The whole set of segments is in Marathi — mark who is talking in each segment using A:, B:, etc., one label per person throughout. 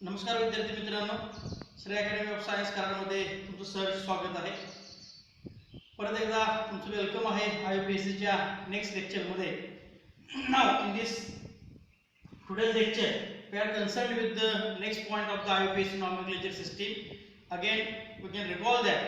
A: नमस्कार विद्यार्थी मित्रांनो, श्री अकॅडमी ऑफ सायन्स कराडमध्ये तुमचं सहर्ष स्वागत आहे. परत एकदा तुमचं वेलकम आहे IUPACच्या नेक्स्ट लेक्चरमध्ये. Now in this today's lecture we are concerned with the next point of the IUPAC nomenclature system. Again we can recall that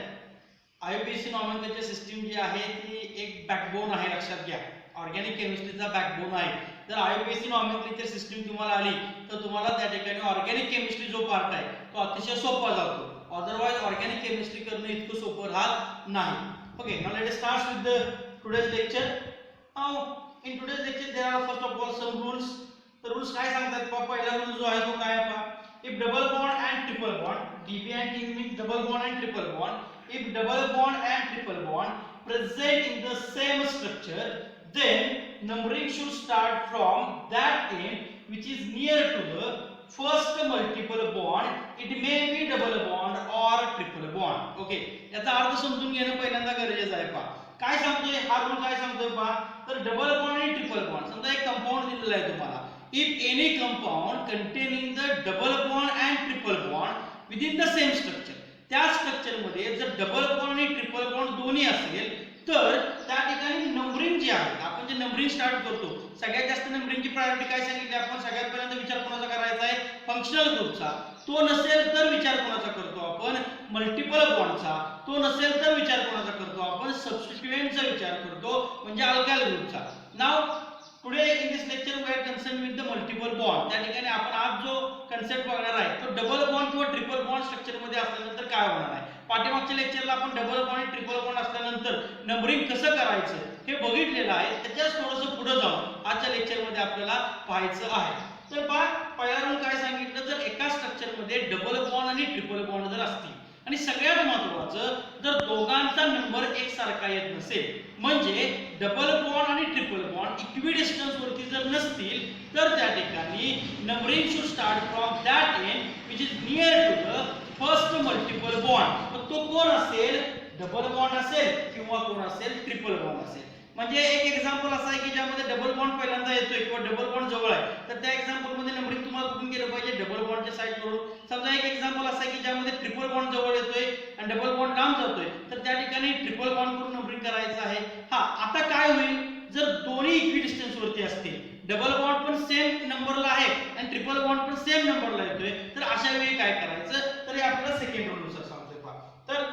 A: IUPAC nomenclature system जी आहे ती एक बॅकबोन आहे, लक्षात घ्या. ऑर्गॅनिक केमिस्ट्रीचा बॅकबोन आहे. जर IUPAC नॉमेनक्लेचर सिस्टीम तुम्हाला आली तर तुम्हाला त्या ठिकाणी ऑर्गॅनिक केमिस्ट्री जो पार्ट आहे तो अतिशय सोपा जातो. अदरवाइज ऑर्गॅनिक केमिस्ट्री करणं इतकं सोपं राहत नाही. Okay, now let us start with the today's lecture. Now in today's lecture there are first of all some rules. तर रूल्स काय सांगतात पहा. पहिला रूल जो आहे तो काय आहे पहा. If double bond and triple bond, DB and TB means double bond and triple bond. If double bond and triple bond present in the same structure, then numbering should start from that end which is near to the first multiple bond. It may be double bond or triple bond. Okay, याचा अर्थ समजून घेणं पहिल्यांदा गरजेचं आहे. पहा काय सांगतोय हा रूल, काय सांगतोय पहा. तर डबल बॉन्ड आणि ट्रिपल बॉन्ड, समजा एक कंपाऊंड दिलेला आहे तुम्हाला. If any compound containing the double bond and triple bond within the same structure, त्या स्ट्रक्चर मध्ये जर डबल बॉन्ड आणि ट्रिपल बॉन्ड दोन्ही असेल तर त्या ठिकाणी नंबरिंग जी आहे, आपण जे नंबरिंग स्टार्ट करतो, सगळ्यात जास्त नंबरिंगची प्रायोरिटी काय सांगितली आपण. सगळ्यात पहिल्यांदा विचार कोणाचा करायचा आहे, फंक्शनल ग्रुपचा. तो नसेल तर विचार कोणाचा करतो आपण, मल्टिपल बॉन्डचा. तो नसेल तर विचार कोणाचा करतो आपण, सबस्टिट्यूएंटचा विचार करतो, म्हणजे अल्काइल ग्रुपचा. Now today in this lecture we are concern with the multiple bond. त्या ठिकाणी आपण आज जो कन्सेप्ट बघणार आहे तो डबल बॉन्ड किंवा ट्रिपल बॉन्ड स्ट्रक्चर मध्ये असल्यानंतर काय होणार आहे. पाठीमागच्या लेक्चरला आपण डबल बॉन्ड आणि ट्रिपल बॉन्ड असल्यानंतर नंबरिंग कसं करायचं हे बघितलेलं आहे. त्याच्याच थोडंसं पुढे जाऊन आजच्या लेक्चर मध्ये आपल्याला पाहायचं आहे. तर पहा, पहिला रूल काय सांगितलं. जर एका स्ट्रक्चर मध्ये डबल बॉन्ड आणि ट्रिपल बॉन्ड जर असतील आणि सगळ्यात महत्त्वाचं जर दोघांचा नंबर एकसारखा येत नसेल, म्हणजे डबल बॉन्ड आणि ट्रिपल बॉन्ड इक्विडिस्टन्स वरती जर नसतील, तर त्या ठिकाणी numbering should start from that end which is near to the first multiple bond. तर तो कोण असेल, डबल बॉन्ड असेल किंवा कोण असेल, ट्रिपल बॉन्ड असेल. म्हणजे एक एक्झाम्पल असं आहे की ज्यामध्ये डबल बॉन्ड पहिल्यांदा येतोय किंवा डबल बॉन्ड जवळ आहे, तर त्या एक्झाम्पल मध्ये नंबरिंग तुम्हाला कुठून केलं पाहिजे, डबल बॉन्डच्या साइड करून. समजा एक एक्झाम्पल असं आहे की ज्यामध्ये ट्रिपल बॉन्ड जवळ येतोय आणि डबल बॉन्ड लांब जातोय, तर त्या ठिकाणी ट्रिपल बॉन्ड करून नंबरिंग करायचं आहे. हा, आता काय होईल जर दोन्ही इक्विडिस्टन्स वरती असतील, डबल बॉन्ड पण सेम नंबरला आहे आणि ट्रिपल बॉन्ड पण सेम नंबरला येतोय, तर अशा वेळी काय करायचं. तर हे आपल्याला सेकंड रूल नुसार सांगतोय पहा. तर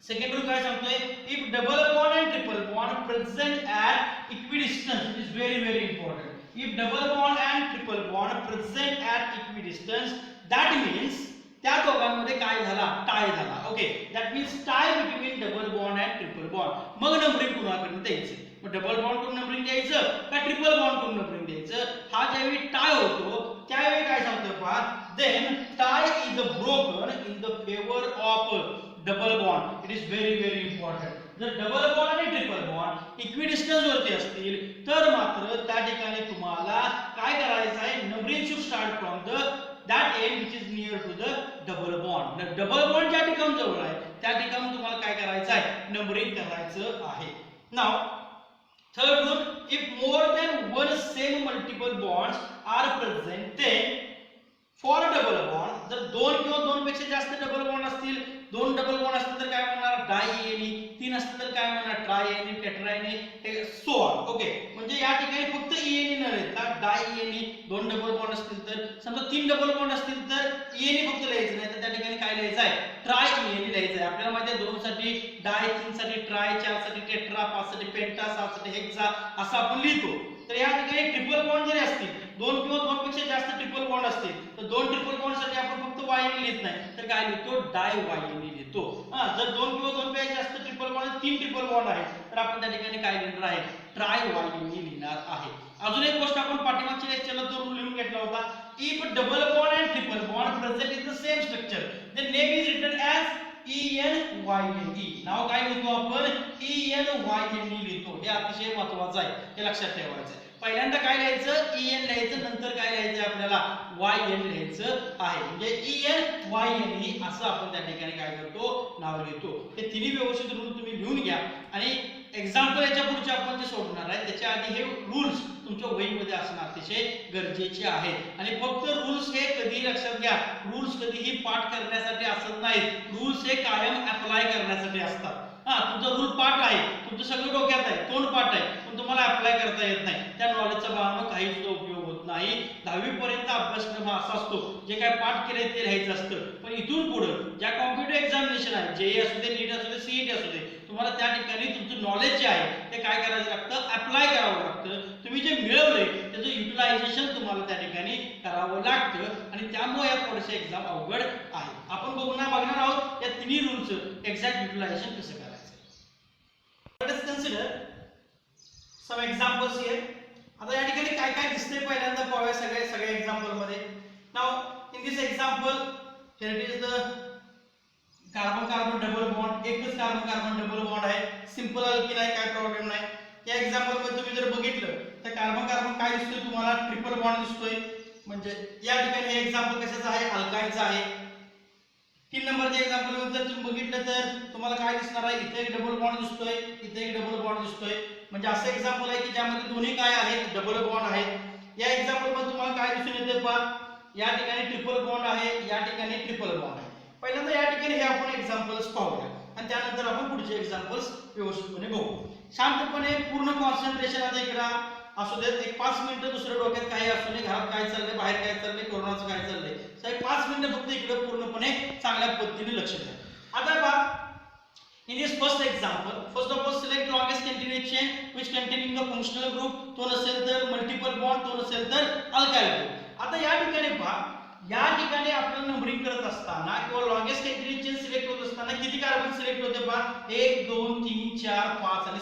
A: सेकंड रूल काय सांगतोय. If double bond and triple bond present at equidistance, it is very very important. If double bond and triple bond present at equidistance, that means त्या दोघांमध्ये काय झाला, टाय झाला. Okay, that means tie between double bond and triple bond. मग नंबरिंग कुणाकडून द्यायचं, मग डबल बॉन्ड कडून नंबरिंग द्यायचं का ट्रिपल बॉन्ड कडून नंबरिंग द्यायचं. हा ज्यावेळी टाय होतो त्यावेळी काय सांगतोय पहा. Then tie is broken in the favour of double bond. It is very very important. जर डबल बॉन्ड आणि ट्रिपल बॉन्ड इक्विडिस्टन्स वरती असतील तर मात्र त्या ठिकाणी तुम्हाला काय करायचं आहे, numbering should start from the that end which is near to the double bond. Double bond ज्या ठिकाणी जवळ आहे त्या ठिकाणी तुम्हाला काय करायचं आहे, नंबरिंग करायचं आहे. Now third rule, if more than one same multiple bonds are present, then for double bond, जर दोन किंवा दोन पेक्षा जास्त डबल बॉन्ड असतील, दोन डबल बॉन्ड असतील तर काय म्हणणार, डायएनी. तीन असतील तर काय म्हणणार, ट्रायएनी, टेट्राएनी, सो ऑन. ओके, म्हणजे या ठिकाणी फक्त इएनी न लिहिता डायएनी. दोन डबल बॉन्ड असतील तर, समजा तीन डबल बॉन्ड असतील तर इएनी फक्त लिहायचं नाही, तर त्या ठिकाणी काय लिहायचं आहे, ट्रायइएनी लिहायचं आहे. आपल्याला माहिती आहे दोन साठी डाय, तीन साठी ट्राय, चार साठी टेट्रा, पाच साठी पेंटा, सात साठी हेक्सा असं आपण लिहितो. तर या ठिकाणी ट्रिपल बॉन्ड जरी असतील, दोन किंवा दोन पेक्षा जास्त ट्रिपल बॉन्ड असतील, तर दोन ट्रिपल बॉन्ड साठी आपण फक्त वायनी लिहित नाही, तर काय लिहितो, डाय वायनी लिहितो. जर दोन किंवा दोन पेक्षा जास्त ट्रिपल बॉन्ड, तीन ट्रिपल बॉन्ड आहेत, तर आपण त्या ठिकाणी काय लिहिणार आहे, ट्राय वायनी लिहिणार आहे. अजून एक गोष्ट आपण पाठीमागच्या लेक्चरला तो रूल लिहून घेतला होता. If double bond and triple bond present in the same structure, the name is written as ENYNE. नाव काय लिहितो आपण, ENYNE लिहितो. हे अतिशय महत्त्वाचं आहे, हे लक्षात ठेवायचं आहे. पहिल्यांदा काय लिहायचं, EN लिहायचं, नंतर काय लिहायचं आपल्याला, YN लिहायचं आहे. म्हणजे ENYNE असं आपण त्या ठिकाणी काय करतो, नाव लिहितो. हे तिन्ही व्यवस्थित रूल तुम्ही लिहून घ्या आणि एक्झाम्पल याच्या पुढचे आपण जे सोडणार आहे त्याच्या आधी हे रूल्स तुमच्या वहीमध्ये असणं अतिशय गरजेचे आहे. आणि फक्त रूल्स हे कधी लक्षात घ्या, रूल्स कधीही पाठ करण्यासाठी असत नाहीत, रूल्स हे कायम अप्लाय करण्यासाठी असतात. तुमचा रूल पाठ आहे, तुमचं सगळं डोक्यात आहे, तोंड पाठ आहे, पण तुम्हाला अप्लाय करता येत नाही, त्या नॉलेजचा बाळांनो काही सुद्धा उपयोग होत नाही. 10वी पर्यंत अभ्यासक्रम हा असा असतो, जे काय पाठ केले ते लिहायचं असतं. पण इथून पुढे ज्या कॉम्पिटिटिव्ह एक्झामिनेशन आहे, जेईई असू दे, नीट असू दे, सीईटी असू दे, तुम्हाला त्या ठिकाणी तुमचं नॉलेज जे आहे ते काय करायचं लागतं, अप्लाय करावं लागतं. तुम्ही जे मिळवले त्याचं युटिलायझेशन तुम्हाला त्या ठिकाणी करावं लागतं. आणि त्यामुळे या थोडेसे एक्झाम अवघड आहे. आपण बघणार आहोत या तिन्ही रूलचं एक्झॅक्ट युटिलायझेशन कसं करायचं. Let us consider some examples here. आता या ठिकाणी काय काय दिसतंय पहिल्यांदा पाहूया सगळ्या एक्झाम्पल मध्ये. Now in this example here it is the carbon carbon double bond, एकच कार्बन कार्बन डबल बॉन्ड आहे, सिंपल अल्किन आहे, काय प्रॉब्लेम नाही. या एक्झाम्पल मध्ये तुम्ही जर बघितलं तर कार्बन कार्बन काय दिसतोय तुम्हाला, ट्रिपल बॉन्ड दिसतोय. म्हणजे या ठिकाणी हे एक्झाम्पल कशाचं आहे, अल्काइनचं आहे. 3 नंबरच्या एक्झाम्पल मध्ये जर तुम्ही बघितलं तर तुम्हाला काय दिसणार आहे, इथे एक डबल बॉन्ड दिसतोय, इथे एक डबल बॉन्ड दिसतोय. म्हणजे असं एक्झाम्पल आहे की ज्यामध्ये दोन्ही काय आहेत, डबल बॉन्ड आहेत. या एक्झाम्पल मध्ये तुम्हाला काय दिसून येते पहा, या ठिकाणी ट्रिपल बॉन्ड आहे, या ठिकाणी ट्रिपल बॉन्ड आहे. पहिल्यांदा या ठिकाणी हे आपण एक्झाम्पल्स पाहूया आणि त्यानंतर आपण पुढचे एक्झाम्पल्स व्यवस्थितपणे बघू. शांतपणे पूर्ण कॉन्सन्ट्रेशन आता इकडे असू देत. एक 5 मिनिटं दुसऱ्या डोक्यात काही असू नये, घरात काय चाललंय, बाहेर काय चाललंय, कोरोनाचं काय चाललंय, साहेब 5 मिनिटं फक्त इकडे पूर्णपणे चांगल्या पद्धतीने लक्ष द्या. आता पहा, in this first example, first of all select longest continuous chain which containing the functional group. तो नसेल तर मल्टिपल बॉन्ड, तो नसेल तर अल्काइल ग्रुप. आता या ठिकाणी पहा, या ठिकाणी आपल्याला नंबरिंग करत असताना किंवा लॉंगेस्ट कंटिन्यूअस चेन सिलेक्ट होत असताना किती कार्बन सिलेक्ट होते पहा, 1 2 3 4 5 आणि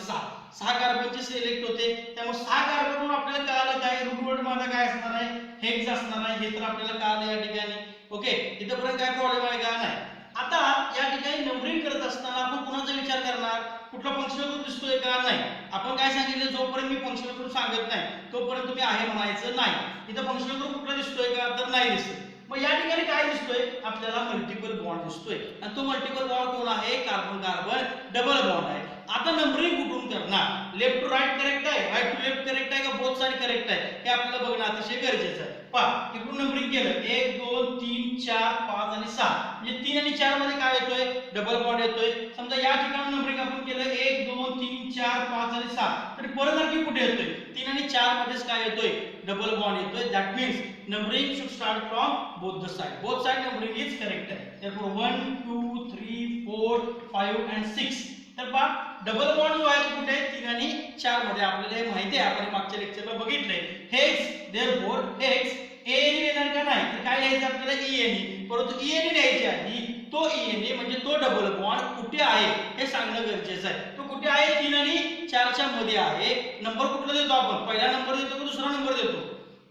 A: 6 कार्बनचे सिलेक्ट होते. त्यामुळे 6 कार्बनवरून आपल्याला कळालं काय, रूट वर्ड माझा काय असणार आहे, हेक्स असणार आहे. हे तर आपल्याला कळालं या ठिकाणी. ओके, इथपर्यंत काय प्रॉब्लेम आहे का नाही. आता या ठिकाणी नंबरिंग करत असताना आपण कुणाचा विचार करणार, कुठला फंक्शनल ग्रुप दिसतोय का नाही. आपण काय सांगितलं, जोपर्यंत मी फंक्शनल ग्रुप सांगत नाही तोपर्यंत तुम्ही आहे म्हणायचं नाही. इथं फंक्शनल ग्रुप कुठला दिसतोय का, तर नाही दिसत. मग या ठिकाणी काय दिसतोय, आपल्याला मल्टिपल बॉन्ड दिसतोय आणि तो मल्टिपल बॉन्ड कोण आहे, कार्बन कार्बन डबल बॉन्ड आहे. आता नंबरिंग कुठून करणार, लेफ्ट टू राईट करेक्ट आहे, राईट टू लेफ्ट करेक्ट आहे का बोथ साइड करेक्ट आहे, हे आपल्याला बघणं अतिशय गरजेचं आहे. पहा, इकडून नंबरिंग केलं 1 2 3 4 5 आणि 6, म्हणजे 3 आणि 4 मध्ये काय येतोय, डबल बॉन्ड येतोय. समजा या ठिकाणी नंबरिंग आपण केलं 1 2 3 4 5 आणि 6, तर परत आणखी कुठे येतोय, 3 आणि 4 मध्येच काय येतोय, डबल बॉन्ड येतोय. That means numbering should start from both the side. Both side numbering is correct आहे. therefore 1 2 3 4 5 and 6. तर पहा, डबल बॉन्ड जो आहे कुठे आहे, 3 आणि 4 मध्ये. आपल्याला हे माहिती आहे, आपण मागच्या लेक्चरला बघितलंय. हेक्स, देअरफॉर हेक्स एएनई येणार का नाही, तर काय लिहायचं आपल्याला, ईएनई. परंतु ईएनई लिहायच्या आधी तो ईएनई म्हणजे तो डबल बॉन्ड कुठे आहे हे सांगणं गरजेचं आहे. तो कुठे आहे, 3 आणि 4 च्या मध्ये आहे. नंबर कुठला देतो आपण, पहिला नंबर देतो की दुसरा नंबर देतो,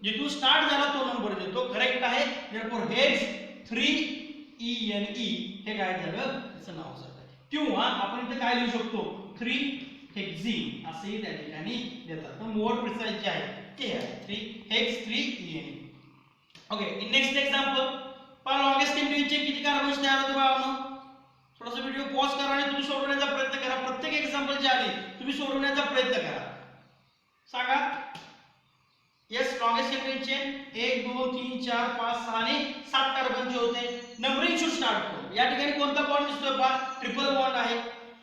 A: जिथून स्टार्ट झाला तो नंबर देतो. करेक्ट आहे. देअरफॉर हेक्स 3ENE हे काय झालं, त्याचं नाव झालं. किंवा आपण इथे काय लिहू शकतो, 3 हेक्झीन असेही त्या ठिकाणी देतात. पण मोर प्रिसाइज जे आहे ते आहे 3 hex 3ENE. Okay, in next example पहा, लॉंगेस्ट कंटिन्यूअसचे किती कार्बन्स तयार होते बाळांनो. थोडासा व्हिडिओ पॉज करा आणि तुम्ही सोडवण्याचा प्रयत्न करा. प्रत्येक एक्झाम्पल जे आली तुम्ही सोडवण्याचा प्रयत्न करा. सांगा. यस, लॉंगेस्ट कंटिन्यूअस चेन 1 2 3 4 5 6 आणि 7 कार्बनचे होते. नंबरिंग शुड स्टार्ट फ्रॉम, या ठिकाणी कोणता बॉन्ड दिसतोय पहा, ट्रिपल बॉन्ड आहे.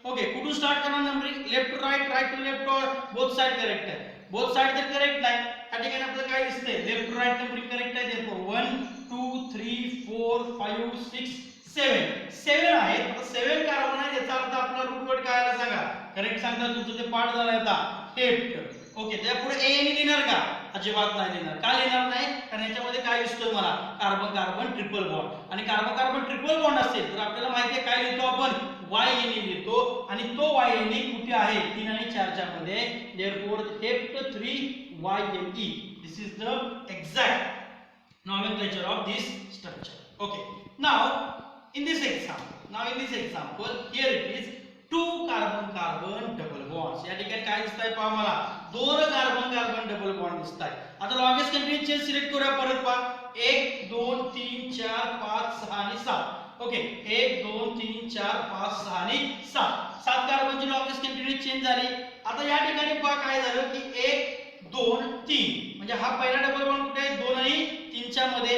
A: ओके, कुठून स्टार्ट करणार numbering, left to right, right to left, or both side correct आहे. बोथ साइड तर करेक्ट नाही. या ठिकाणी आपल्याला काय दिसतंय, left to right numbering correct आहे. देअरफॉर 1 2 3 4 5 6 7 आहे. आता 7 कार्बन आहे, याचा अर्थ आपला रूट वर्ड काय आला सांगा, करेक्ट सांगता. तुमचं ते पाठ झालं आता हेप्ट. ओके, त्यापुढे एएनई लिहिणार का, अजिबात नाही लिहिणार. का लिहिणार नाही, कारण याच्यामध्ये काय दिसतोय मला, कार्बन कार्बन ट्रिपल बॉन्ड. आणि कार्बन कार्बन ट्रिपल बॉन्ड असेल तर आपल्याला माहिती आहे काय लिहितो आपण, YNE लिहितो. आणि तो YNE कुठे आहे, 3 आणि 4 च्या मध्ये. Therefore hept 3YNE. This is the exact nomenclature of this structure. Okay, now in this example here it is 2 carbon carbon double bonds. या ठिकाणी काय दिसतंय पहा मला, 2 कार्बन कार्बन डबल बॉन्ड दिसताय. आता लॉंगेस्ट कंटिन्यूअस चेन सिलेक्ट करूया परत पहा, 1 2 3 4 5 6 आणि 7. ओके, 1 2 3 4 5 6 आणि 7 कार्बनची लॉंगेस्ट कंटिन्यूअस चेन झाली. आता या ठिकाणी पहा काय झालं की 1 2 3 म्हणजे हा पहिला डबल बॉन्ड कुठे आहे 2 आणि 3 च्या मध्ये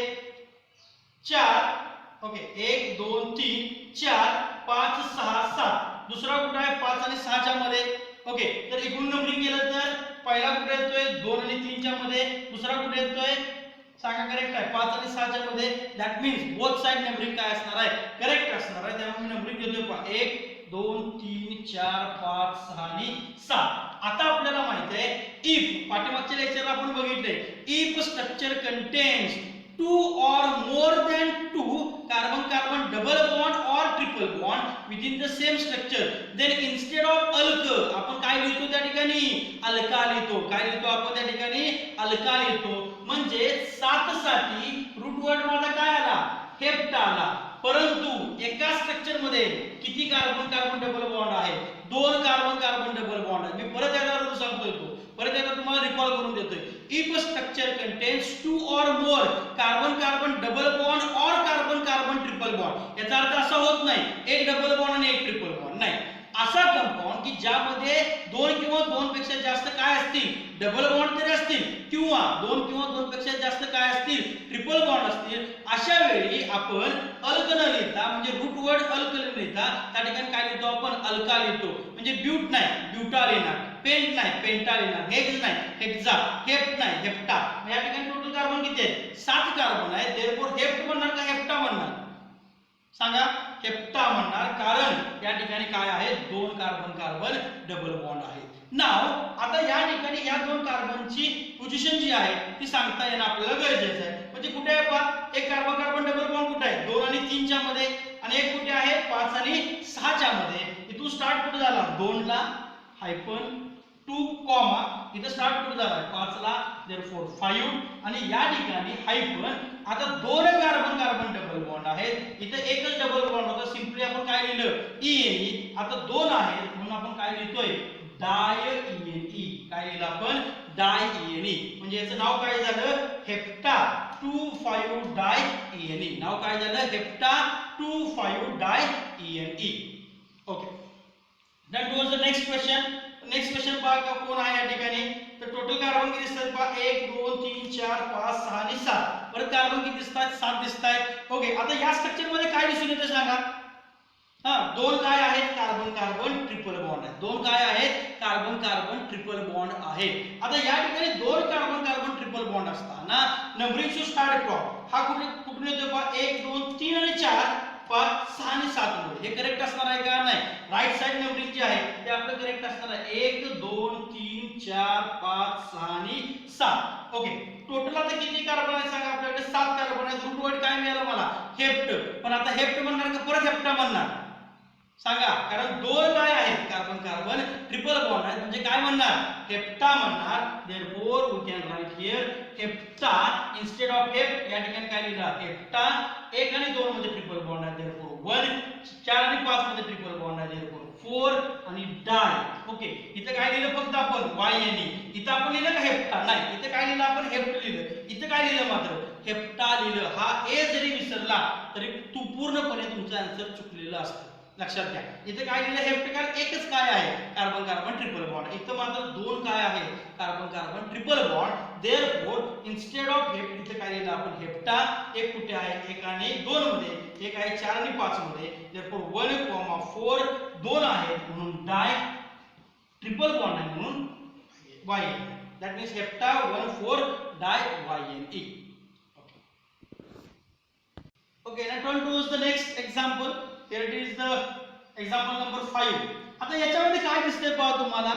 A: 4 ओके 1 2 3 4 5 6 7 दुसरा कुठे आहे 5 आणि 6 च्या मध्ये ओके तर एकूण नंबरिंग केलं तर पहिला कुठे येतोय 2 आणि 3 च्या मध्ये दुसरा कुठे येतोय सांगा करेक्ट आहे 5 आणि 6 च्या मध्ये that means both side numbering काय असणार आहे करेक्ट असणार आहे त्यामुळे मी नंबरिंग देतोय पहा 1 2 3 4 5 6 आणि 7 आता आपल्याला माहित आहे इफ पाठीमागच्या लेक्चरला आपण बघितले if structure contains 2 or more than 2 carbon carbon double bond or triple bond within the same structure then instead of alk आपण काय लिहितो त्या ठिकाणी अल्का लिहितो काय लिहितो आपण त्या ठिकाणी अल्का लिहितो म्हणजे 7 साठी रूट वर्ड माझा काय आला हेप्टा आला परंतु एका स्ट्रक्चर मध्ये किती कार्बन कार्बन डबल बॉन्ड आहे 2 कार्बन कार्बन डबल बॉन्ड आहे मी परत एकदा रूल सांगतोय तो परत एकदा तुम्हाला रिकॉल करून देतोय if structure contains 2 or more carbon carbon double bond और कार्बन कार्बन ट्रिपल बॉन्ड याचा अर्थ असा होत नाही एक डबल बॉन्ड आणि एक ट्रिपल बॉन्ड नाही असा कंपाऊंड की ज्यामध्ये 2 किंवा 2 पेक्षा जास्त काय असतील डबल बॉन्ड तरी असतील किंवा 2 किंवा 2 पेक्षा जास्त काय असतील ट्रिपल बॉन्ड असतील अशा वेळी आपण अल्क न लिहिता म्हणजे रूट वर्ड अल्क न लिहिता त्या ठिकाणी काय लिहितो आपण अल्का लिहितो म्हणजे ब्यूट नाही ब्यूटा लिहिणार पेंट नाही पेंटा लिहिणार हेक्स नाही हेक्सा हेप्ट नाही हेप्टा या ठिकाणी टोटल कार्बन किती आहेत 7 कार्बन आहे देअरफॉर हेप्ट म्हणणार का हेप्टा म्हणणार सांगा हेप्टा म्हणणार कारण या ठिकाणी काय आहे 2 कार्बन कार्बन डबल बॉन्ड आहे नाव आता या ठिकाणी या 2 कार्बनची पोझिशन जी आहे ती सांगता येणं आपल्याला गरजेचं आहे म्हणजे कुठे आहे पहा एक कार्बन कार्बन डबल बॉन्ड कुठे आहे 2 आणि 3 च्या मध्ये आणि एक कुठे आहे 5 आणि 6 च्या मध्ये इथून स्टार्ट कुठे झाला 2 ला हायफन 2 कॉमा इथे स्टार्ट कुठे झाला 5 ला देअरफॉर 5 आणि या ठिकाणी हायफन आता 2 कार्बन कार्बन डबल बॉन्ड आहेत इथे एकच डबल बॉन्ड होता सिंपली आपण काय लिहिलं ई आता 2 आहेत म्हणून आपण काय लिहितोय डाय ई काय लिहिलं आपण डाय ई म्हणजे याचं नाव काय झालं हेप्टा 2,5 डाय ई नाव काय झालं हेप्टा 2,5 डाय ई okay then towards the next question पहा कोण आहे या ठिकाणी तर टोटल कार्बन किती दिसतात पहा 1 2 3 4 5 6 आणि 7 परत कार्बन किती दिसतात 7 दिसतात ओके आता या स्ट्रक्चर मध्ये काय दिसून येतं सांगा दोन काय आहेत कार्बन कार्बन ट्रिपल बॉन्ड आहेत दोन काय आहेत कार्बन कार्बन ट्रिपल बॉन्ड आहेत आता या ठिकाणी 2 कार्बन कार्बन ट्रिपल बॉन्ड असताना नंबरिंग शू स्टार्ट फ्रॉम हा कुठून येतो पहा 1 2 3 आणि 4 5 6 आणि 7 मध्ये हे करेक्ट असणार आहे का नाही राईट साइड नंबरिंग जे आहे ते आपलं करेक्ट असणार आहे 1 2 3 4 5 6 आणि 7 ओके टोटल आता किती कार्बन आहे सांगा आपल्याकडे 7 कार्बन आहेत रूट वर्ड काय मिळालं मला हेप्ट पण आता हेप्ट म्हणणार का परत हेप्टा म्हणणार सांगा कारण 2 काय आहेत कार्बन कार्बन ट्रिपल बॉन्ड आहेत म्हणजे काय म्हणणार हेप्टा म्हणणार therefore we can write here hepta instead of hept या ठिकाणी काय लिहिलं हेप्टा 1 आणि 2 मध्ये ट्रिपल बॉन्ड आहे देअरफॉर 1 4 आणि 5 मध्ये ट्रिपल बॉन्ड आहे देअरफॉर 4 आणि डाय ओके इथे काय लिहिलं फक्त आपण YNE इथे आपण लिहिलं का हेप्टा नाही इथे काय लिहिलं आपण हेप्ट लिहिलं इथे काय लिहिलं मात्र हेप्टा लिहिलं हा ए जरी विसरला तरी तू पूर्णपणे तुमचं आन्सर चुकलेलं असतं लक्षात घ्या इथे काय लिहिलं हेप्ट कारण एकच काय आहे कार्बन कार्बन ट्रिपल बॉन्ड इथे मात्र 2 काय आहे carbon carbon triple bond therefore instead of hept इथे काय लिहिलं आपण हेप्टा एक कुठे आहे 1 आणि 2 मध्ये एक आहे 4 आणि 5 मध्ये देअरफॉर 1, 4 2 आहेत म्हणून डाय ट्रिपल बॉन्ड आहे म्हणून YNE that means hepta 1,4 di YNE okay now turn to the next example here it is the example number 5 आता याच्यामध्ये काय दिसतंय पहा तुम्हाला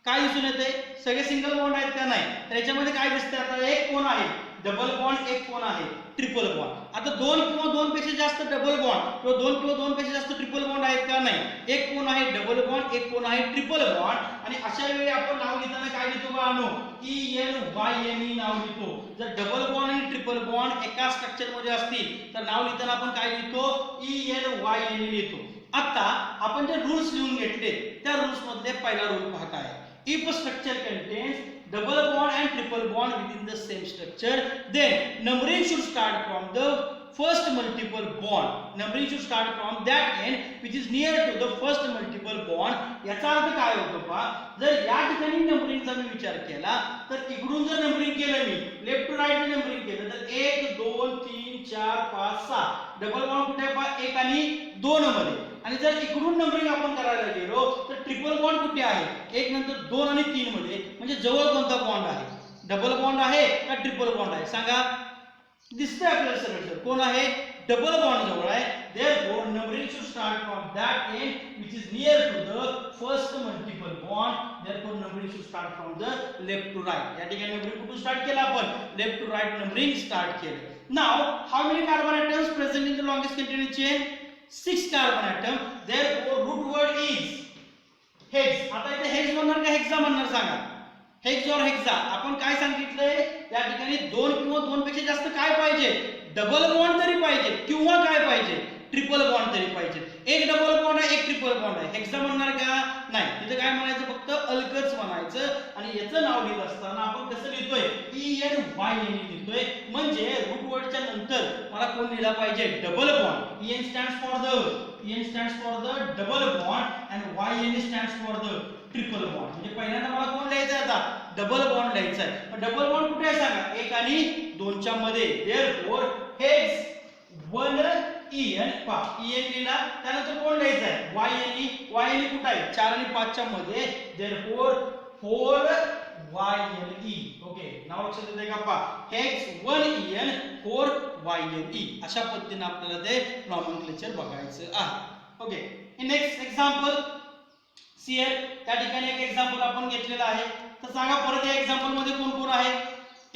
A: काय दिसून येते सगळे सिंगल बॉन्ड आहेत का नाही तर याच्यामध्ये काय दिसतंय आता एक कोण आहे डबल बॉन्ड एक कोण आहे ट्रिपल बॉन्ड आता 2 किंवा 2 पेक्षा जास्त डबल बॉन्ड किंवा 2 किंवा 2 पेक्षा जास्त ट्रिपल बॉन्ड आहेत का नाही एक कोण आहे डबल बॉन्ड एक कोण आहे ट्रिपल बॉन्ड आणि अशा वेळी आपण नाव लिहिताना काय लिहितो बाळांनो ENYNE नाव लिहितो जर डबल बॉन्ड आणि ट्रिपल बॉन्ड एका स्ट्रक्चर मध्ये असतील तर नाव लिहिताना आपण काय लिहितो ENYNE लिहितो आता आपण जे रूल्स लिहून घेतले त्या रूल्स मधले पहिला रूल पहा काय if structure contains double bond and triple bond within the same structure then numbering should start from the first multiple bond. Numbering should start from that end which is near to the first multiple bond. याचा अर्थ काय होतो पहा, जर या ठिकाणी नंबरिंगचा मी विचार केला तर इकडून जर नंबरिंग केलं मी लेफ्ट टू राईट नंबरिंग केलं तर 1 2 3 4 5 6 डबल बॉन्ड कुठे आहे पहा 1 आणि 2 मध्ये. आणि जर इकडून नंबरिंग आपण करायला गेलो तर ट्रिपल बॉन्ड कुठे आहे 1 नंतर 2 आणि 3 मध्ये. म्हणजे जवळ कोणता बॉन्ड आहे, डबल बॉन्ड आहे का ट्रिपल बॉन्ड आहे सांगा. दिसतंय आपल्याला सरळ सर कोण आहे, डबल बॉन्ड जवळ आहे. therefore numbering should start from that end which is near to the first multiple bond. therefore numbering should start from the left to right. या ठिकाणी नंबरिंग कुठून स्टार्ट केलं आपण, left to right numbering start केलं. now how many carbon atoms present in the longest continuous chain, 6 carbon atom. therefore root word is hex. आता इथे हेक्स म्हणणार का हेक्सा म्हणणार सांगा, हेक्स और हेक्सा. आपण काय सांगितलंय या ठिकाणी 2 किंवा 2 पेक्षा जास्त काय पाहिजे, डबल बॉन्ड तरी पाहिजे किंवा काय पाहिजे, ट्रिपल बॉन्ड तरी पाहिजे. एक डबल बॉन्ड आहे, एक ट्रिपल बॉन्ड आहे, हेक्सा म्हणणार का नाही. तिथे काय म्हणायचं, फक्त अल्कच म्हणायचं. आणि याचं नाव लिहित असताना आपण कसं लिहितोय, ENYN लिहितोय. म्हणजे रूट वर्डच्या नंतर मला कोण लिहिला पाहिजे, double bond. EN stands for the double bond and YN stands for the triple bond. म्हणजे पहिल्यांदा मला कोण लिहायचं आहे, आता डबल बॉन्ड लिहायचा आहे. पण डबल बॉन्ड कुठे आहे सांगा, 1 आणि 2 च्या मध्ये. therefore hex 1 EN पा EN लिहिला. त्यानंतर कोण लिहायचं आहे, YN कुठे आहे 4 आणि 5 च्या मध्ये. therefore 4 YNE. ओके, नाव लक्षात येते का पा, हेक्स 1 EN 4 YNE. अशा पद्धतीने आपल्याला ते नॉमेनक्लेचर बघायचं आहे. Okay, next example CL. त्या ठिकाणी एक एक्झाम्पल आपण घेतलेला आहे. तर सांगा परत या एक्झाम्पल मध्ये कोण कोण आहे,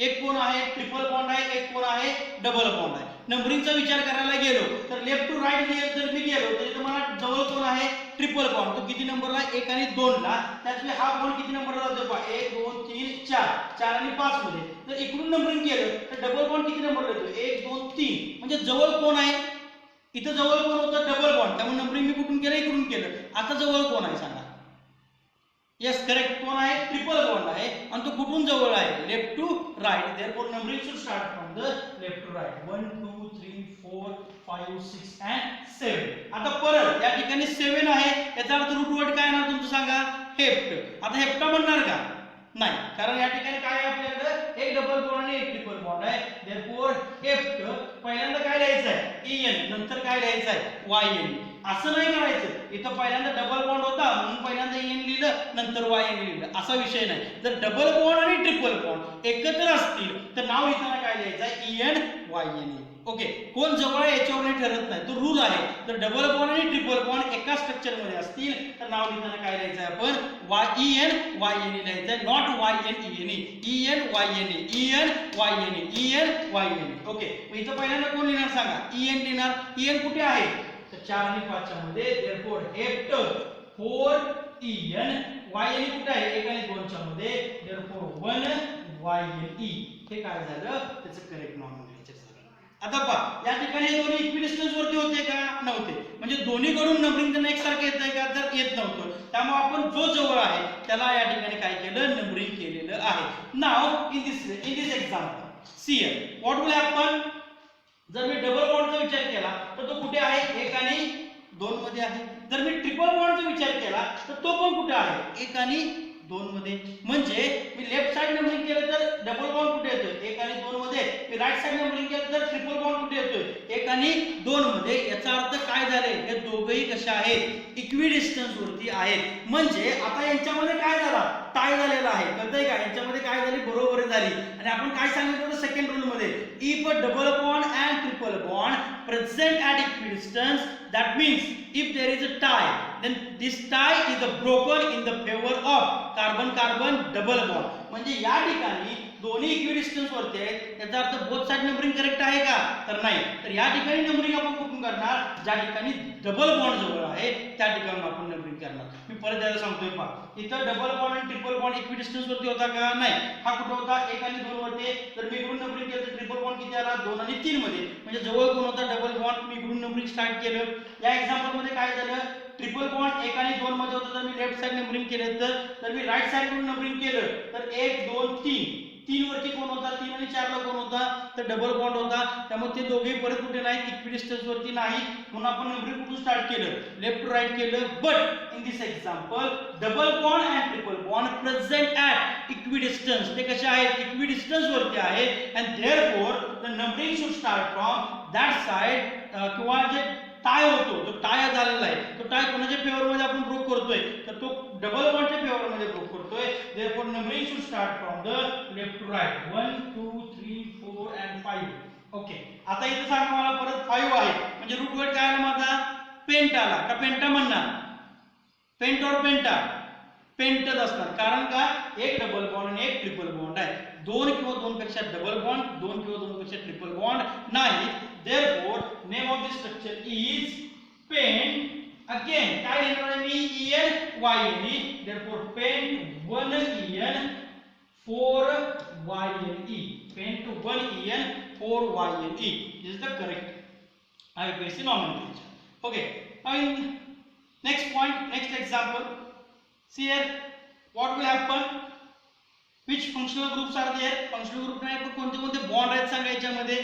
A: एक कोण आहे ट्रिपल बॉन्ड आहे, एक कोण आहे डबल बॉन्ड आहे. नंबरिंगचा विचार करायला गेलो तर लेफ्ट टू राईट जर मी गेलो तर इथे मला जवळ कोण आहे, ट्रिपल बॉन्ड. तो किती नंबरला, 1 आणि 2 ला. त्यातले हा बॉन्ड किती नंबरला जातो पहा, 1 2 3 4 आणि 5 मध्ये. जर इकडून नंबरिंग केलं तर डबल बॉन्ड किती नंबरला येतो, 1 2 3. म्हणजे जवळ कोण आहे, इथं जवळ कोण होतं, डबल बॉन्ड. त्यामुळे नंबरिंग मी कुठून केलं, इकडून केलं. आता जवळ कोण आहे सांगा, यस करेक्ट, कोण आहे, ट्रिपल बॉन्ड आहे. आणि तो कुठून जवळ आहे, left to right. therefore numbering should start from the left to right. 1 2 3 4 5 6 and 7. आता परत या ठिकाणी 7 आहे, याचा अर्थ रूट वर्ड काय येणार तुमचं सांगा, हेप्ट. आता हेप्टा म्हणणार का नाही, कारण या ठिकाणी काय आहे आपल्याकडे, एक डबल बॉन्ड आणि एक ट्रिपल बॉन्ड आहे. therefore हेप्ट पहिल्यांदा काय लिहायचं आहे, EN, नंतर काय लिहायचं आहे, YN. असं नाही करायचं, इथं पहिल्यांदा डबल बॉन्ड होता म्हणून पहिल्यांदा EN लिहिलं नंतर YN लिहिलं, असा विषय नाही. जर डबल बॉन्ड आणि ट्रिपल बॉन्ड एकत्र असतील तर नाव लिहिताना काय लिहायचं आहे, EN YN. ओके, कोण जवळ आहे याच्यावर नाही ठरत नाही, तो रूल आहे. तर डबल बॉन्ड आणि ट्रिपल बॉन्ड एका स्ट्रक्चर मध्ये असतील तर नाव लिहिताना काय लिहायचं आहे आपण, EN YN लिहायचं आहे, not YN EN. EN YN EN YN EN YN. Okay, मग इथं पहिल्यांदा कोण लिहिणार सांगा, EN लिहिणार. EN कुठे आहे तर 4 आणि 5 च्या मध्ये. therefore hept 4 EN. YN कुठे आहे 1 आणि 2 च्या मध्ये. therefore 1 YNE. हे काय झालं, त्याचं करेक्ट नॉमेनक्लेचर झालं. आता पहा या ठिकाणी हे दोन्ही इक्विडिस्टन्स वरती होते का, नव्हते. म्हणजे दोन्हीकडून नंबरिंग त्यांना एकसारखं येतंय का, तर येत नव्हतं. त्यामुळे आपण जो जवळ आहे त्याला या ठिकाणी काय केलं, नंबरिंग केलेलं आहे. Now in this example CL what will happen, जर मी डबल बॉन्डचा विचार केला तर तो कुठे आहे, 1 आणि 2 मध्ये आहे. जर मी ट्रिपल बॉन्डचा विचार केला तर तो पण कुठे आहे, 1 आणि 2 मध्ये. म्हणजे मी लेफ्ट साइड नंबरिंग केलं तर डबल बॉन्ड कुठे येतोय, 1 आणि 2 मध्ये. मी राईट साइड नंबरिंग केलं तर ट्रिपल बॉन्ड कुठे येतोय, 1 आणि 2 मध्ये. याचा अर्थ काय झाले, हे दोघेही कशा आहेत, इक्विडिस्टन्स वरती आहेत. म्हणजे आता यांच्यामध्ये काय झाला, टाय झालेला आहे. कळतंय का, यांच्यामध्ये काय झाली, बरोबरी झाली. आणि आपण काय सांगितलं होतं सेकंड रूल मध्ये, if a double bond and triple bond present at equidistance, that means if there is a tie then this tie is broken in the favor of carbon carbon double bond. म्हणजे या ठिकाणी दोन्ही इक्विडिस्टन्स वरती आहेत, याचा अर्थ बोथ साइड नंबरिंग करेक्ट आहे का, तर नाही. तर या ठिकाणी नंबरिंग आपण कुठून करणार, ज्या ठिकाणी डबल बॉन्ड जवळ आहे त्या ठिकाणी आपण नंबरिंग करणार. मी परत यायला सांगतोय पहा, इथं डबल बॉन्ड आणि ट्रिपल बॉन्ड इक्विडिस्टन्स वरती होता का, नाही. हा कुठे होता, 1 आणि 2 वरती. तर मी इकडून नंबरिंग केलं तर ट्रिपल बॉन्ड किती आला, 2 आणि 3 मध्ये. म्हणजे जवळ कोण होता, डबल बॉन्ड. मी इकडून नंबरिंग स्टार्ट केलं. या एक्झाम्पल मध्ये काय झालं, ट्रिपल बॉन्ड 1 आणि 2 मध्ये होतं. जर मी लेफ्ट साइड नंबरिंग केलं तर मी राईट साइड कडून नंबरिंग केलं तर 1 2 3 3 वरती कोण होता, 3 आणि 4 ला कोण होता, तर डबल बॉन्ड होता. त्यामुळे ते दोघेही परत कुठे नाहीत, इक्विडिस्टन्स वरती नाही. म्हणून आपण नंबरिंग कुठून स्टार्ट केलं, लेफ्ट टू राईट केलं. But in this example double bond and triple bond present at equidistance, ते कसे आहेत, इक्विडिस्टन्स वरती आहे. And therefore the numbering should start from that side, किंवा जे टाय होतो, जो टाय झालेला आहे, तो टाय कोणाच्या फेवर मध्ये आपण प्रूव्ह करतोय, तर तो डबल बॉन्डच्या फेवर मध्ये प्रूव्ह करतोय. Therefore numbering should start from the left to right, 1 2 3 4 and 5. Okay, आता इथे सांगा मला परत 5 आहे, म्हणजे रूट वर्ड काय आला माझा, पेंट आला का पेंटा म्हणणार, पेंट और पेंटा, पेंटच असणार. कारण का, एक डबल बॉन्ड आणि एक ट्रिपल बॉन्ड आहे. 2 किंवा 2 पेक्षा डबल बॉन्ड, 2 किंवा 2 पेक्षा ट्रिपल बॉन्ड नाही. Therefore name of this structure is pent. Again काय लिहिणार आहे मी, EN YNE. Therefore pent 1EN 4YNE, pent 1EN 4YNE. This is the correct IUPAC nomenclature. Okay, now in next point, next example, see here what will happen, which functional groups are there. functional group नाही, कोणते कोणते बॉन्ड आहेत सांगा याच्यामध्ये.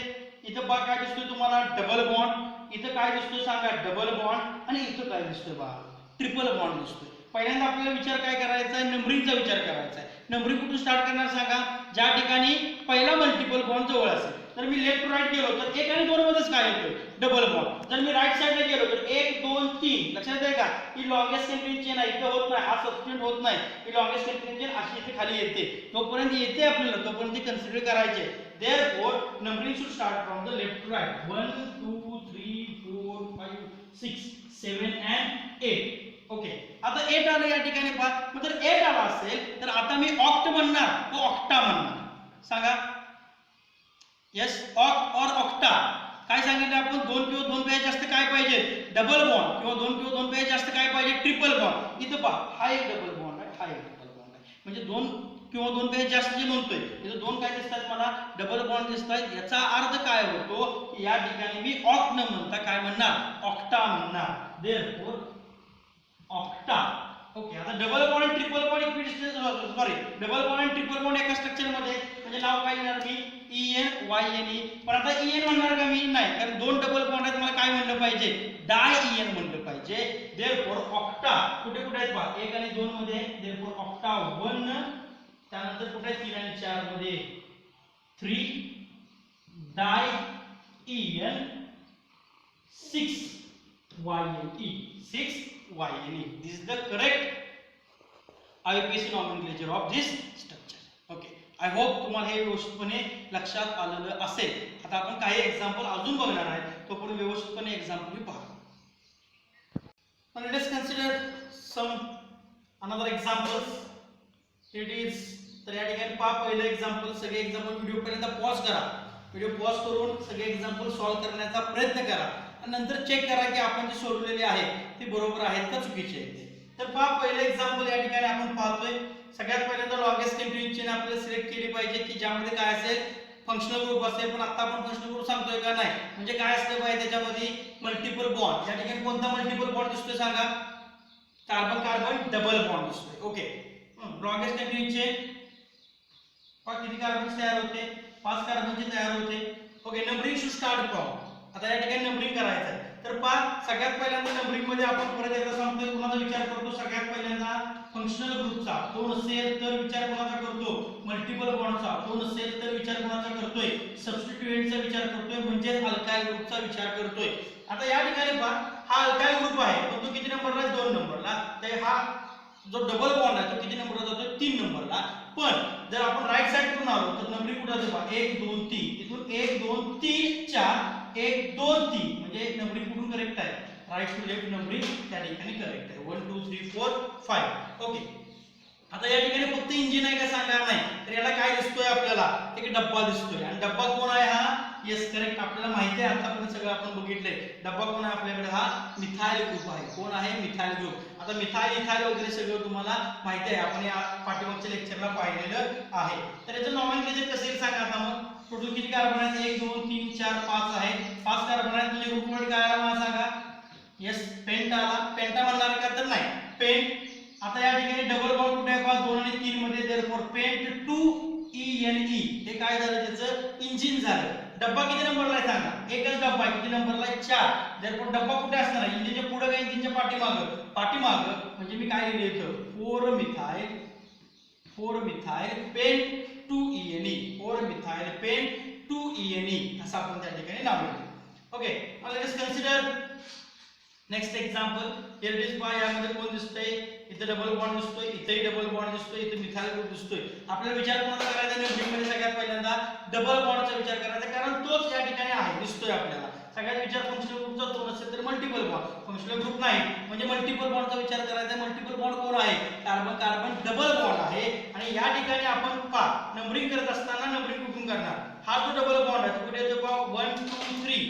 A: इथं बा काय दिसतोय तुम्हाला, डबल बॉन्ड. इथं काय दिसतोय सांगा, डबल बॉन्ड. आणि इथं काय दिसतोय बा, ट्रिपल बॉन्ड दिसतोय. पहिल्यांदा आपल्याला विचार काय करायचा आहे, नंबरिंगचा विचार करायचा आहे. नंबरिंग कुठून स्टार्ट करणार सांगा, ज्या ठिकाणी पहिला मल्टिपल बॉन्ड जवळ असेल. तर मी लेफ्ट टू राईट गेलो तर 1 आणि 2 मध्येच काय येतोय, डबल बॉन्ड. जर मी राईट साइडला गेलो तर 1 2 3, लक्षात आहे का, ही लॉंगेस्ट कंटिन्यूअस चेन आहे, इथं होत नाही, हा सबस्टिट्यूट होत नाही. ही लॉंगेस्ट कंटिन्यूअस चेन अशी इथे खाली येते, तोपर्यंत येते आपल्याला, तोपर्यंत ती कन्सिडर करायचे. Therefore numbering should start from the left to right, 1 2 3 4 5 6 7 and 8. Okay, आता 8 आलं या ठिकाणी पहा. मग जर 8 आला असेल तर आता मी ऑक्ट म्हणणार तो ऑक्टा म्हणणार, सांगा. यस, ऑक्ट और ऑक्टा. काय सांगितलं आपण, 2 किंवा 2 पेक्षा जास्त काय पाहिजे, डबल बॉन्ड. किंवा 2 किंवा 2 पेक्षा जास्त काय पाहिजे, ट्रिपल बॉन्ड. इथं पहा, हा एक डबल बॉन्ड आहे, हा एक ट्रिपल बॉन्ड आहे. म्हणजे 2 किंवा 2 पेक्षा जास्त जे म्हणतोय, इथं 2 काय दिसतात मला, डबल बॉन्ड दिसतात. याचा अर्थ काय होतो, की या ठिकाणी मी ऑक्ट न म्हणता काय म्हणणार, ऑक्टा म्हणणार. Therefore octa. ओके, आता डबल बॉन्ड आणि triple bond equidistance, sorry, double bond आणि ट्रिपल बॉन्ड एका स्ट्रक्चर मध्ये, म्हणजे नाव काय घेणार मी, EN YNE. पण आता EN म्हणणार का मी, नाही, कारण 2 डबल बॉन्ड आहेत, मला काय म्हणलं पाहिजे, डाय EN म्हणलं पाहिजे. देअरफॉर ऑक्टा कुठे कुठे आहेत पहा, 1 आणि 2 मध्ये. देअरफॉर ऑक्टा 1, त्यानंतर कुठे 3 आणि 4 मध्ये 3, डाय EN 6YNE, 6YNE. This is the correct IUPAC nomenclature of this structure. Okay, I hope तुम्हाला हे व्यवस्थितपणे लक्षात आलेलं असेल. आता आपण काही एक्झाम्पल अजून बघणार आहे, तोपर्यंत व्यवस्थितपणे एक्झाम्पल पहा. Let us consider some another examples. It is, तर या ठिकाणी पहा पहिलं एक्झाम्पल. सगळे एक्झाम्पल व्हिडिओ पर्यंत पॉज करा, व्हिडिओ पॉज करून सगळे एक्झाम्पल सॉल्व्ह करण्याचा प्रयत्न करा. नंतर चेक करा की आपण जे सोडवलेले आहे ते बरोबर आहेत का चुकीचे आहेत. तर पहा पहिलं एक्झाम्पल या ठिकाणी आपण पाहतोय. सगळ्यात पहिल्यांदा लॉंगेस्ट कंटिन्यूअस चेन आपल्याला सिलेक्ट केली पाहिजे की ज्यामध्ये काय असेल, फंक्शनल ग्रुप असेल. पण आता आपण फंक्शनल ग्रुप सांगतोय का, नाही. म्हणजे काय असलं पाहिजे त्याच्यामध्ये, मल्टिपल बॉन्ड. या ठिकाणी कोणता मल्टिपल बॉन्ड दिसतोय सांगा, कार्बन कार्बन डबल बॉन्ड दिसतोय. ओके, लॉंगेस्ट कंटिन्यूअस चेन किती कार्बन तयार होते, 5 कार्बनचे तयार होते. Okay, numbering should start from, आता या ठिकाणी नंबरिंग करायचं आहे. तर पहा सगळ्यात पहिल्यांदा नंबरिंग मध्ये आपण परत एकदा सांगतोय, कुणाचा विचार करतो, सगळ्यात पहिल्यांदा फंक्शनल ग्रुपचा. तो नसेल तर विचार कोणाचा करतो, मल्टिपल बॉन्डचा. तो नसेल तर विचार कोणाचा करतोय, सबस्टिट्यूएंटचा विचार करतोय, म्हणजे अल्काइल ग्रुपचा विचार करतोय. आता या ठिकाणी पहा, हा अल्काइल ग्रुप आहे, पण तो किती नंबरला आहे, 2 नंबरला. तर हा जो डबल बॉन्ड आहे तो किती नंबरला जातो, 3 नंबरला. पण जर आपण राईट साइड करून आलो तर नंबरिंग कुठे जाते पहा, 1 2 3, इथून 1 2 3 4 1 2 3, म्हणजे नंबरिंग कुठून करेक्ट आहे, राईट टू लेफ्ट नंबरिंग त्या ठिकाणी करेक्ट आहे. 1 2 3 4 5. ओके, आता या ठिकाणी फक्त इंजिन आहे का सांगा, नाही. तर याला काय दिसतोय आपल्याला, एक डब्बा दिसतोय. आणि डब्बा कोण आहे हा, येस करेक्ट, आपल्याला माहिती आहे, आतापर्यंत सगळं आपण बघितलंय. डब्बा कोण आहे आपल्याकडे, हा मिथाइल ग्रुप आहे. कोण आहे, मिथाइल ग्रुप. आता मिथाइल इथाइल वगैरे सगळं तुम्हाला माहिती आहे, आपण या पाठीमागच्या लेक्चरला पाहिलेलं आहे. तर याचं नॉमेनक्लेचर कसं येईल सांगा. आता मग टोटल किती कार्बन आहेत, 1 2 3 4 5 आहे. 5 कार्बन आहेत, म्हणजे ग्रुप मध्ये काय आला मला सांगा, येस पेंट आला. पेंटा म्हणणार का, तर नाही, पेंट. आता या ठिकाणी डबल बॉन्ड कुठे आहे पहा, 2 आणि 3 मध्ये. देअरफॉर पेंट 2 ENE, हे काय झालं त्याचं इंजिन झालं. डब्बा किती नंबरला आहे सांगा, एकच डब्बा आहे, किती नंबरला आहे 4. देयरफॉर डब्बा कुठे असणार आहे, इंजिनच्या पुढे का इंजिनच्या पाठीमागं म्हणजे मी काय लिहिलं इथं 4 मिथाइल पेंट-2-ene 4 मिथाइल पेंट-2-ene असं आपण त्या ठिकाणी नाव लिहिलं. Okay, now let us consider next example. Here it is by, यामध्ये कोण दिसतंय, इथे डबल बॉन्ड दिसतोय, इथेही डबल बॉन्ड दिसतोय, इथे मिथाइल ग्रुप दिसतोय. आपल्याला विचार कोणाचा करायचा नेमकी मध्ये सगळ्यात पहिल्यांदा डबल बॉन्डचा विचार करायचा, कारण तोच या ठिकाणी आहे दिसतोय आपल्याला. सगळ्यात विचार फंक्शनल ग्रुपचा तो नसेल तर मल्टिपल बॉन्ड, फंक्शनल ग्रुप नाही म्हणजे मल्टिपल बॉन्डचा विचार करायचा. मल्टिपल बॉन्ड कोण आहे, कार्बन कार्बन डबल बॉन्ड आहे. आणि या ठिकाणी आपण नंबरिंग करत असताना नंबरिंग कुठून करणार, हा जो डबल बॉन्ड आहे तो कुठे येतो पहा 1 2 3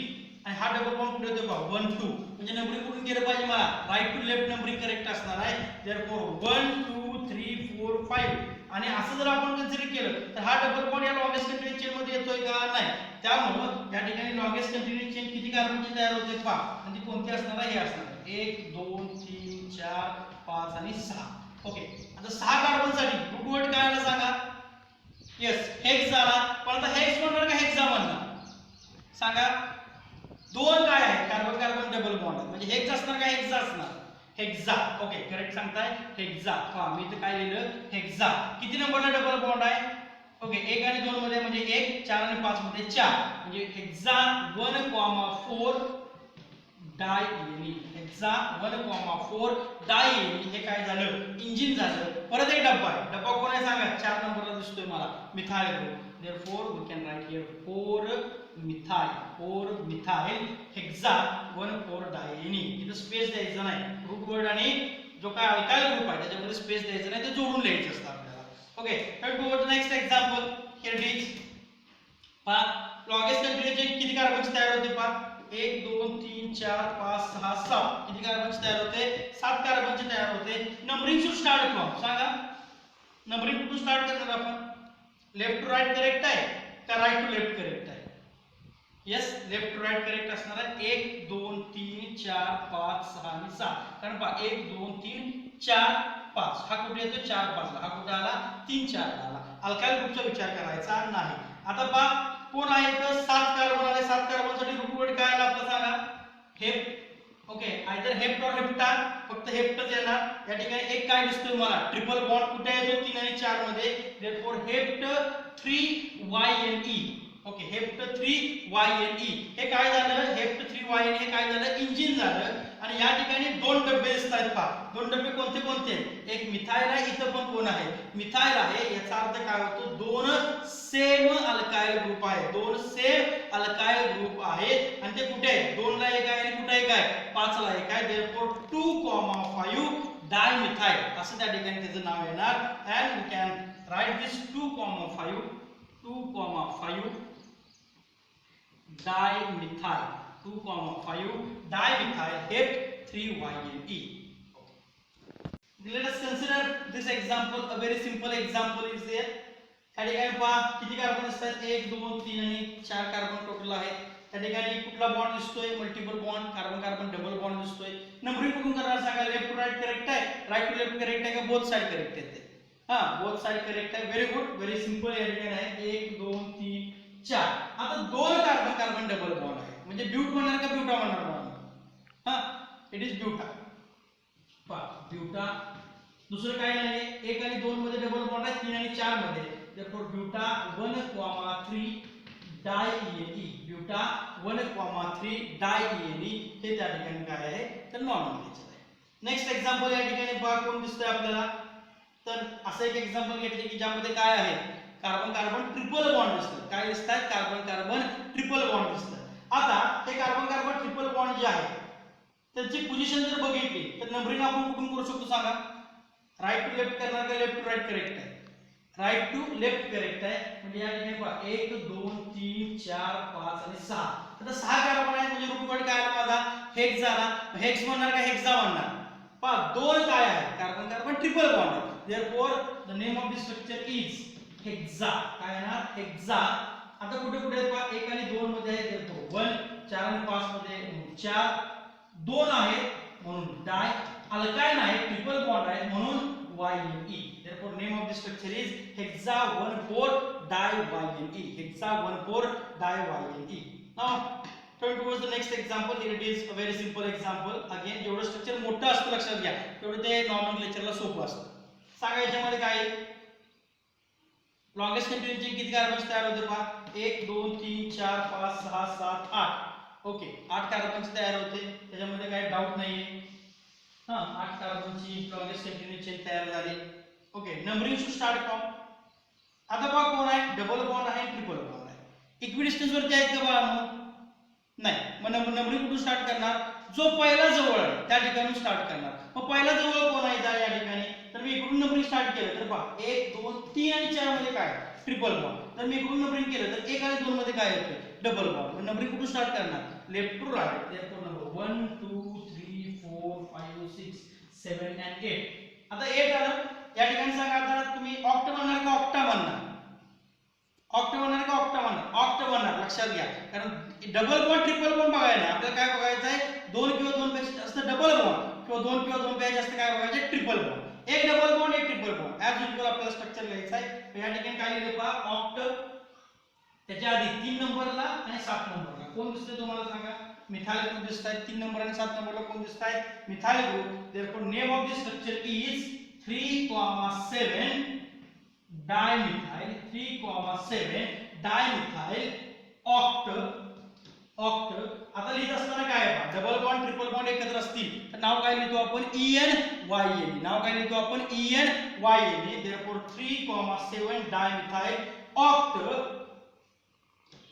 A: आणि हा डबल बॉन्ड कुठे येतो पहा 1 2, म्हणजे नंबरिंग कुठून केलं पाहिजे मला, right to left numbering correct असणार आहे. देयरफॉर 1 2 3 4 5. आणि असं जर आपण कन्सिडर केलं तर हा डबल बॉन्ड या लॉंगेस्ट कंटिन्यूअस चेन मध्ये येतोय का, नाही. त्यामुळे या ठिकाणी लॉंगेस्ट कंटिन्यूअस चेन किती कार्बनची तयार होते पहा, आणि ती कोणती असणार आहे, हे असणार 1 2 3 4 5 आणि 6. ओके, आता 6 कार्बनसाठी रूट वर्ड काय आला सांगा, यस हेक्स झाला. पण आता हेक्स म्हणणार का हेक्सा म्हणणार सांगा, दोन काय आहे, कार्बन कार्बन डबल बॉन्ड म्हणजे हेक्स असणार का हेक्सा असणार, हेक्सा. ओके, करेक्ट सांगताय हेक्सा. मी इथे काय लिहिलं हेक्सा. किती नंबरला डबल बॉन्ड आहे, ओके 1 आणि 2 मध्ये म्हणजे 1, 4 आणि 5 मध्ये 4 म्हणजे हेक्सा 1,4 डायइनी. हेक्सा 1,4 डायइनी हे काय झालं, इंजिन झालं. परत एक डब्बा आहे, डब्बा कोण आहे सांगा, 4 नंबरला दिसतोय मला methyl group. Therefore we can write here 4 methyl hexa 1,4 diene. इथं स्पेस द्यायचं नाही, रूट वर्ड आणि जो काय अल्काइल ग्रुप आहे त्याच्यामध्ये स्पेस द्यायचं नाही, ते जोडून लिहायचं असतं आपल्याला. Okay, let's go to next example. Here it is पहा, लॉंगेस्ट कंटिन्यूअस चेन किती कार्बनची तयार होते पहा, 1 2 3 4 5 6 7. किती कार्बनची तयार होते, 7 कार्बनची तयार होते. नंबरिंग शुड स्टार्ट फ्रॉम सांगा, नंबरिंग कुठून स्टार्ट करणार आपण, लेफ्ट टू राइट करेक्ट आहे का राइट टू लेफ्ट करेक्ट आहे, yes left to right correct असणार आहे. 1 2 3 4 5 6 आणि 7. कारण पहा 1 2 3 4 5 हा कुठे येतो 4 5 ला, हा कुठे आला 3 4 ला आला. अल्काइल ग्रुपचा विचार करायचा नाही. आता पहा कोण आहे तर 7 कार्बन आले. 7 कार्बनसाठी रूट वर्ड काय आला आपला सांगा, हेप. Okay, either hept or hepta, फक्त हेप्टच येणार. या ठिकाणी एक काय दिसतोय मला, ट्रिपल बॉन्ड कुठे येतो 3 आणि 4 मध्ये. Therefore hept 3YNE. Okay, hept 3YNE हे काय झालं, हेप्ट 3YNE हे काय झालं, इंजिन झालं. आणि या ठिकाणी दोन डबे दिसत आहेत पहा. दोन डबे कोणते कोणते, एक मिथाइल आहे, इथं पण कोण आहे मिथाइल आहे. याचा अर्थ काय होतो, दोन सेम अल्काइल ग्रुप आहे, दोन सेम अल्काइल ग्रुप आहेत. आणि ते कुठे आहे, 2 ला एक आहे आणि कुठे एक आहे 5 ला एक आहे. देयरफॉर 2,5 डायमिथाइल असं त्या ठिकाणी त्याचं नाव येणार. And we can write this 2,5 dimethyl 2,5 dimethyl hept 3YNE. Let us consider this example. A very simple example is there. त्या ठिकाणी पहा किती कार्बन असतात, 1 2 3 आणि 4 कार्बन टोटल आहे. त्या ठिकाणी कुठला बॉन्ड दिसतोय, multiple bond, carbon carbon double bond दिसतोय. नंबरिंग कुठून करणार सांगा, लेफ्ट टू राइट करेक्ट आहे, राइट टू लेफ्ट करेक्ट आहे का बोथ साइड करेक्ट आहे, बोथ साइड करेक्ट आहे. Very good, very simple. या ठिकाणी आहे 1 2 3 4. आता 2 कार्बन कार्बन डबल बॉन्ड आहे म्हणजे ब्यूट म्हणणार का ब्यूटा म्हणणार, इट इज ब्यूटा. पहा ब्यूटा, दुसरं काय नाही. 1 आणि 2 मध्ये डबल बॉन्ड आहे, 3 आणि 4 मध्ये. Therefore buta 1,3 डायइने. ब्यूटा 1,3 डायइने हे त्या ठिकाणी काय आहे तर नॉनोमेरिकल आहे. नेक्स्ट एक्झाम्पल या ठिकाणी पहा कोण दिसतंय आपल्याला, तर असं एक एक्झाम्पल घेतले की ज्यामध्ये काय आहे, कार्बन कार्बन ट्रिपल बॉन्ड दिसतात. काय दिसतात, कार्बन कार्बन ट्रिपल बॉन्ड दिसतात. आता हे कार्बन कार्बन ट्रिपल बॉन्ड जे आहे त्याची पोझिशन जर बघितली तर नंबरिंग आपण कुठून करू शकतो सांगा, राइट टू लेफ्ट करणार का लेफ्ट टू राइट करेक्ट आहे, राइट टू लेफ्ट करेक्ट आहे. म्हणजे या ठिकाणी पहा 1 2 3 4 5 आणि 6. आता 6 कार्बन आहेत म्हणजे रूट वर्ड काय आला माझा, हेक्स झाला. हेक्स म्हणणार का हेक्सा म्हणणार, पहा 2 काय आहे, कार्बन कार्बन ट्रिपल बॉन्ड आहे. Therefore the name of the structure is hexa. काय येणार हेक्सा. आता कुठे कुठे पहा 1 आणि 2 मध्ये आहे, देयरफॉर 1, 4 आणि 5 मध्ये 4, 2 आहे म्हणून डाय, अल्काइन आहे ट्रिपल बॉन्ड आहे म्हणून 1,4-YNE. Therefore, name of the structure is hexa-1,4-di-YNE. Hexa-1,4-di-YNE. Now, turn towards the next example. Here it is a very simple example. Again, जेवढं स्ट्रक्चर मोठं असतं लक्षात घ्या, तेवढं ते नॉमेनक्लेचरला सोपं असतं. सांगा याच्यामध्ये काय आहे? लॉंगेस्ट कंटिन्यूची किती कार्बन्स तयार होते पहा? 1 2 3 4 5 6 7 8. ओके, 8 कार्बन्स तयार होते. त्याच्यामध्ये काय डाऊट नाहीये. 8 कार्बनची लॉंगेस्ट कंटिन्यू चेन तयार झाली. Okay, numbering should start from. आता बघा कोण आहे? डबल बॉन्ड आहे, ट्रिपल बॉन्ड आहे. इक्विडिस्टन्स वरती आहेत का बघा? नाही. मग नंबरिंग कुठून स्टार्ट करणार? जो पहिला जवळ आहे त्या ठिकाणी स्टार्ट करणार. मग पहिला जवळ कोण आहे या ठिकाणी? तर मी इकडून नंबरिंग स्टार्ट केलं तर पहा 1 2 3 आणि 4 मध्ये काय? Triple bond. तर मी इकडून नंबरिंग केलं तर 1 आणि 2 मध्ये काय येतं? Double bond. मग नंबरिंग कुठून स्टार्ट करणार? Left to right. Therefore number 1 2 3 4 5 6 7 and 8. आता 8 आलं. या ठिकाणी सांगा आता तुम्ही ऑक्ट म्हणणार का ऑक्टा म्हणणार? ऑक्ट म्हणणार का ऑक्टा म्हणणार? ऑक्ट म्हणणार. लक्षात घ्या, कारण डबल बॉन्ड ट्रिपल बॉन्ड बघायला आपल्याला काय बघायचं आहे? 2 किंवा 2 पेक्षा जास्त डबल बॉन्ड किंवा 2 किंवा 2 पेक्षा जास्त काय बघायचं? Triple bond. एक डबल बॉन्ड एक ट्रिपल बॉन्ड ॲज युजुअल आपल्याला स्ट्रक्चर लिहायचं आहे. या ठिकाणी काय लिहिलं पहा? ऑक्ट. त्याच्या आधी 3 नंबरला आणि 7 नंबरला कोण दिसतंय तुम्हाला सांगा? मिथाइल ग्रुप दिसतायत. 3 नंबर आणि 7 नंबरला कोण दिसतायत? Methyl group. Therefore name of the structure is 3,7 dimethyl. 3,7 dimethyl oct. Oct. आता लिहित असताना काय आहे? डबल बॉन्ड ट्रिपल बॉन्ड एकत्र असतील तर नाव काय लिहितो आपण? ENYNE. नाव काय लिहितो आपण? ENYNE. Therefore 3,7 dimethyl oct.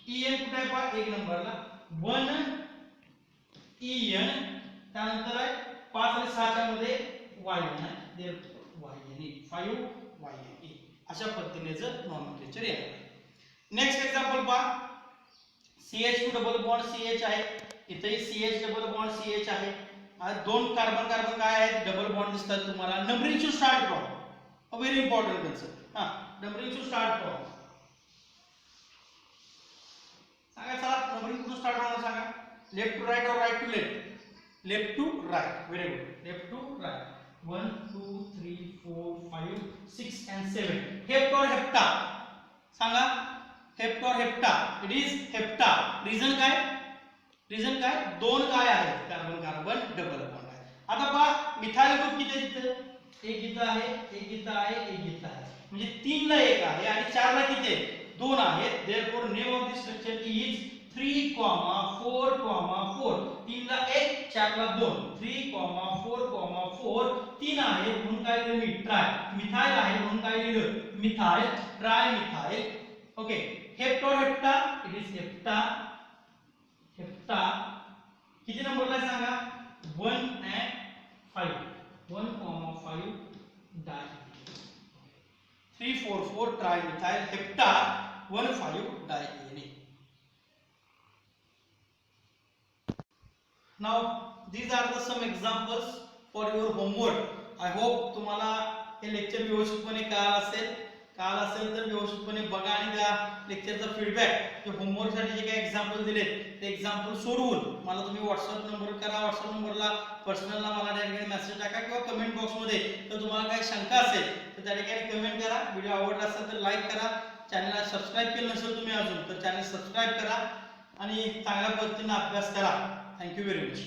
A: EN कुठे आहे पहा? 1 नंबरला 1 EN. त्यानंतर आहे 5 आणि 6 च्या मध्ये YN आहे. Therefore YNE 5YNE. अशा पद्धतीने जर नॉमेनक्लेचर येणार. नेक्स्ट एक्झाम्पल पहा. CH2 डबल बॉन्ड CH आहे. इथेही CH डबल बॉन्ड CH आहे. दोन कार्बन कार्बन काय आहेत? डबल बॉन्ड दिसतात तुम्हाला. Numbering should start from. A very important concept. Numbering should start from. सांगा चला नंबरिंग कुठून स्टार्ट होणार सांगा? Left to right or right to left? Left to right. Very good. Left to right. 1 2 3 4 5 6 and 7. Hept or hepta सांगा. Hept or hepta. It is hepta. Reason काय? रिझन काय? 2 काय आहेत? कार्बन कार्बन डबल बॉन्ड आहे. आता पहा मिथाइल ग्रुप किती आहे तिथे? 1 इथं आहे, 1 इथं आहे, 1 इथं आहे. म्हणजे 3 ला 1 आहे आणि 4 ला किती आहे? 2 आहेत. Therefore name of the structure is 3,4,4. 3 ला 1 4 ला 2. 3,4,4. 3 आहे म्हणून काय लिहिलं मी? ट्राय. मिथाइल आहे म्हणून काय लिहिलं? Methyl. Trimethyl. Okay. Hept or hepta. It is hepta. Hepta किती नंबरला सांगा? 1 and 5. 1,5 di. 3,4,4 trimethyl hepta 1,5 diene. Now these are the some examples for your homework. I hope तुम्हाला हे लेक्चर व्यवस्थितपणे कळालं असेल. कळालं असेल तर व्यवस्थितपणे बघा आणि त्या लेक्चरचा फीडबॅक ते होमवर्क साठी जे काही एक्झाम्पल दिलेत ते एक्झाम्पल सोडवून मला तुम्ही व्हॉट्सअप नंबर करा. व्हॉट्सअप नंबरला पर्सनलला मला त्या ठिकाणी मेसेज टाका किंवा कमेंट बॉक्समध्ये तर तुम्हाला काही शंका असेल तर त्या ठिकाणी कमेंट करा. व्हिडिओ आवडला असेल तर लाईक करा. चॅनलला सबस्क्राईब केलं नसेल तुम्ही अजून तर चॅनल सबस्क्राईब करा आणि चांगल्या पद्धतीने अभ्यास करा. Thank you very much.